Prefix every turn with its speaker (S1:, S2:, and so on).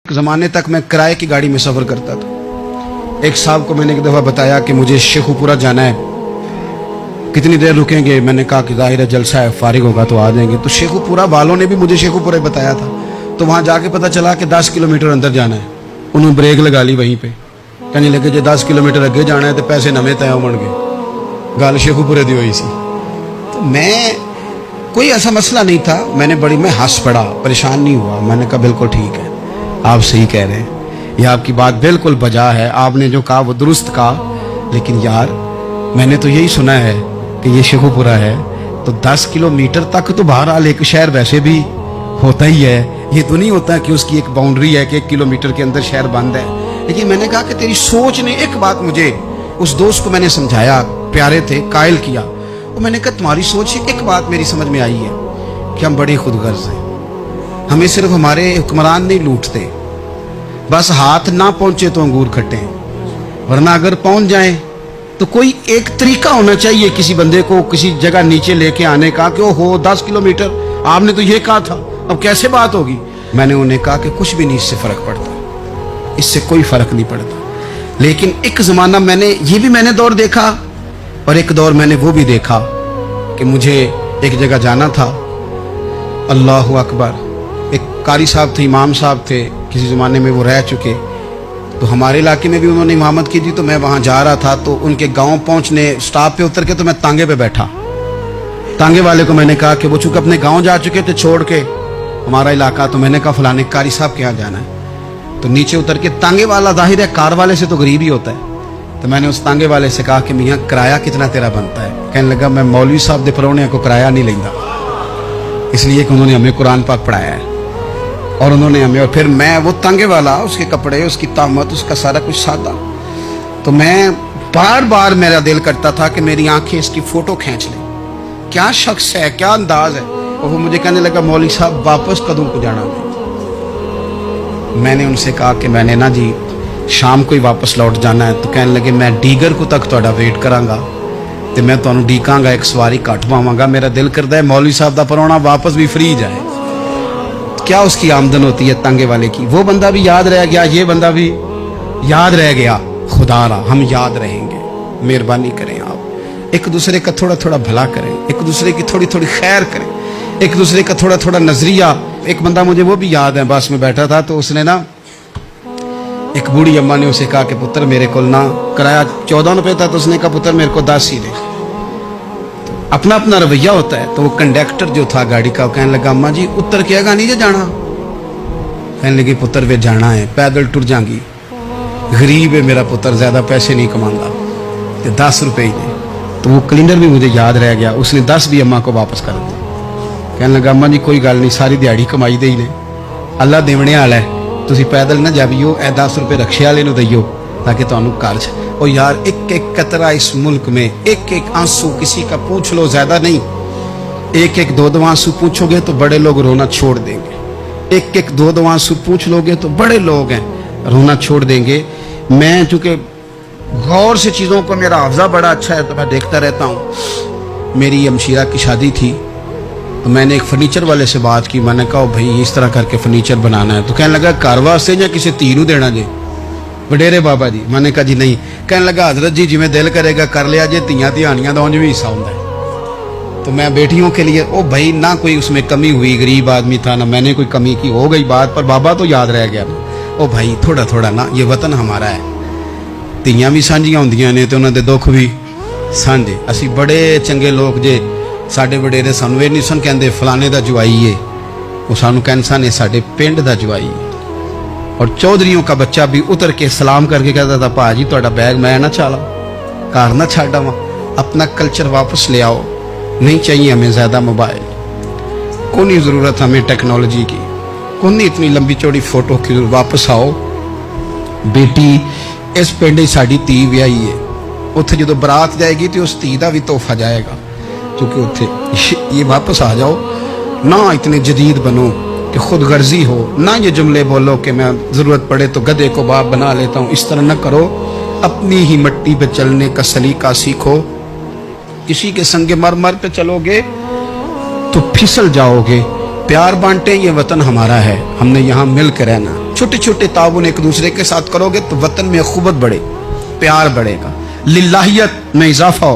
S1: ज़माने तक मैं किराए की गाड़ी में सफ़र करता था। एक साहब को मैंने एक दफ़ा बताया कि मुझे शेखुपुरा जाना है, कितनी देर रुकेंगे? मैंने कहा कि ज़ाहिर है जलसा है, फारिग होगा तो आ जाएंगे। तो शेखुपुरा वालों ने भी मुझे शेखुपुरा बताया था, तो वहाँ जाके पता चला कि 10 किलोमीटर अंदर जाना है। उन्होंने ब्रेक लगा ली वहीं पे, कहने लगे जो 10 किलोमीटर अगे जाना है तो पैसे नवे तय होण गए। गल शेखुपुरे दी हुई सी। तो मैं कोई ऐसा मसला नहीं था, मैं हंस पड़ा, परेशान नहीं हुआ। मैंने कहा बिल्कुल ठीक है, आप सही कह रहे हैं, यह आपकी बात बिल्कुल बजा है, आपने जो कहा वो दुरुस्त कहा। लेकिन यार मैंने तो यही सुना है कि ये शेखुपुरा है, तो 10 किलोमीटर तक तो बहरहाल एक शहर वैसे भी होता ही है। ये तो नहीं होता कि उसकी एक बाउंड्री है कि 1 किलोमीटर के अंदर शहर बंद है। लेकिन मैंने कहा कि तेरी सोच ने एक बात मुझे, उस दोस्त को मैंने समझाया, प्यारे थे, कायल किया। और मैंने कहा तुम्हारी सोच से एक बात मेरी समझ में आई है कि हम बड़े खुदगर्ज हैं। हमें सिर्फ हमारे हुक्मरान नहीं लूटते, बस हाथ ना पहुंचे तो अंगूर खट्टे हैं, वरना अगर पहुंच जाए तो कोई एक तरीका होना चाहिए किसी बंदे को किसी जगह नीचे लेके आने का कि हो 10 किलोमीटर आपने तो ये कहा था, अब कैसे बात होगी? मैंने उन्हें कहा कि कुछ भी नहीं इससे फर्क पड़ता, इससे कोई फर्क नहीं पड़ता। लेकिन एक जमाना मैंने दौर देखा, और एक दौर मैंने वो भी देखा कि मुझे एक जगह जाना था। अल्लाह अकबर, एक कारी साहब थे, इमाम साहब थे, किसी ज़माने में वो रह चुके, तो हमारे इलाके में भी उन्होंने इमामत की थी। तो मैं वहाँ जा रहा था, तो उनके गांव पहुँचने स्टॉप पे उतर के तो मैं तांगे पे बैठा। तांगे वाले को मैंने कहा कि वो चूँकि अपने गांव जा चुके थे छोड़ के हमारा इलाका, तो मैंने कहा फलाने कारी साहब के यहाँ जाना है। तो नीचे उतर के तांगे वाला, जाहिर है कार वाले से तो गरीब ही होता है, तो मैंने उस तांगे वाले से कहा कि मियाँ किराया कितना तेरा बनता है? कहने लगा मैं मौलवी साहब दे परौने को किराया नहीं लेंदा, इसलिए कि उन्होंने हमें कुरान पाक पढ़ाया है और उन्होंने हमें। और फिर मैं वो तांगे वाला, उसके कपड़े, उसकी तामत, उसका सारा कुछ सादा, तो मैं बार बार मेरा दिल करता था कि मेरी आंखें इसकी फोटो खींच लें, क्या शख्स है, क्या अंदाज है। और वो मुझे कहने लगा मौलवी साहब वापस कदों को जाना है? मैंने उनसे कहा कि मैंने ना जी शाम को ही वापस लौट जाना है। तो कहने लगे मैं डीगर को तक तुहाडा वेट करांगा ते मैं तुहानू डीकांगा, एक सवारी घट पावांगा। मेरा दिल करता है मौलवी साहब दा परौना वापस भी फ्री जाए। क्या उसकी आमदन होती है तांगे वाले की? वो बंदा भी याद रह गया, ये बंदा भी याद रह गया। खुदा रा हम याद रहेंगे, मेहरबानी करें आप, एक दूसरे का थोड़ा थोड़ा भला करें, एक दूसरे की थोड़ी थोड़ी खैर करें, एक दूसरे का थोड़ा थोड़ा नजरिया। एक बंदा मुझे वो भी याद है, बस में बैठा था, तो उसने ना, एक बूढ़ी अम्मा ने उसे कहा कि पुत्र मेरे को ना किराया 14 रुपये था, तो उसने कहा पुत्र मेरे को 10 ही दे। अपना अपना रवैया होता है। तो वो कंडक्टर जो था गाड़ी का, कहने लगा अम्मा जी उतर के आगा नहीं जाना? कहने लगी पुत्र वे जाना है, पैदल टुर जाएंगी, गरीब है मेरा पुत्र, ज्यादा पैसे नहीं कमांगा, तो 10 रुपये ही दे। तो वो क्लीनर भी मुझे याद रह गया, उसने 10 भी अम्मा को वापस कर दिया। कहने लगा अम्मा जी कोई गल नहीं, सारी दिहाड़ी कमाई दे ही ने, अल्लाह देवने वाला है, तुसी पैदल ना जावियो, ए 10 रुपये रक्शे वाले दियो ताकि तुहानू कर्ज। और यार एक एक कतरा इस मुल्क में, एक एक आंसू किसी का पूछ लो, ज्यादा नहीं, एक एक दो आंसू पूछोगे तो बड़े लोग रोना छोड़ देंगे। एक एक दो आंसू पूछ लोगे तो बड़े लोग हैं रोना छोड़ देंगे। मैं चूंकि गौर से चीज़ों को, मेरा हाफजा बड़ा अच्छा है तो मैं देखता रहता हूँ। मेरी हमशीरा की शादी थी, तो मैंने एक फर्नीचर वाले से बात की। मैंने कहा भाई इस तरह करके फर्नीचर बनाना है। तो कहने लगा घर वास्ते या किसी धी नूं देना जे? वडेरे बाबा जी। मैंने कहा जी नहीं। कहने लगा हजरत जी जिवें दिल करेगा कर लिया जे, धियां धियानियां दा उंज भी हिस्सा होंदा है। तो मैं बेटियों के लिए, ओ भाई ना कोई उसमें कमी हुई, गरीब आदमी था ना मैंने कोई कमी की, हो गई बात, पर बाबा तो याद रह गया। ओ भाई थोड़ा थोड़ा ना, ये वतन हमारा है, धियां भी सांझियां होंदियां ने ते उन्हां दे दुख भी सांझे। असी बड़े चंगे लोग जे, साडे वडेरे सानू ये नहीं सन कहंदे फलाने दा जवाई है, वो सानू कहंदे सन साडे पिंड दा जवाई है। और चौधरियों का बच्चा भी उतर के सलाम करके कहता था भाजी तुहाडा बैग मैं ना चाला, घर ना छाड़ा वहाँ, अपना कल्चर वापस ले आओ, नहीं चाहिए हमें ज़्यादा मोबाइल, कौन ही ज़रूरत हमें टेक्नोलॉजी की, कौन ही इतनी लंबी चौड़ी फोटो की, वापस आओ। बेटी इस पिंड ही साडी धी विआही है, उत्थे जो बरात जाएगी तो उस धी का भी तोहफा जाएगा, क्योंकि उत्थे ये वापस आ जाओ ना, इतने जदीद बनो कि खुद गर्जी हो ना, ये जुमले बोलो कि मैं ज़रूरत पड़े तो गधे को बाप बना लेता हूँ, इस तरह न करो। अपनी ही मिट्टी पे चलने का सलीका सीखो, किसी के संगे मर मर पे चलोगे तो फिसल जाओगे। प्यार बांटे, ये वतन हमारा है, हमने यहाँ मिल कर रहना। چھوٹے چھوٹے تعاون ایک دوسرے کے ساتھ کرو گے تو وطن میں اخوت بڑھے، پیار بڑھے گا، للہیت میں اضافہ ہو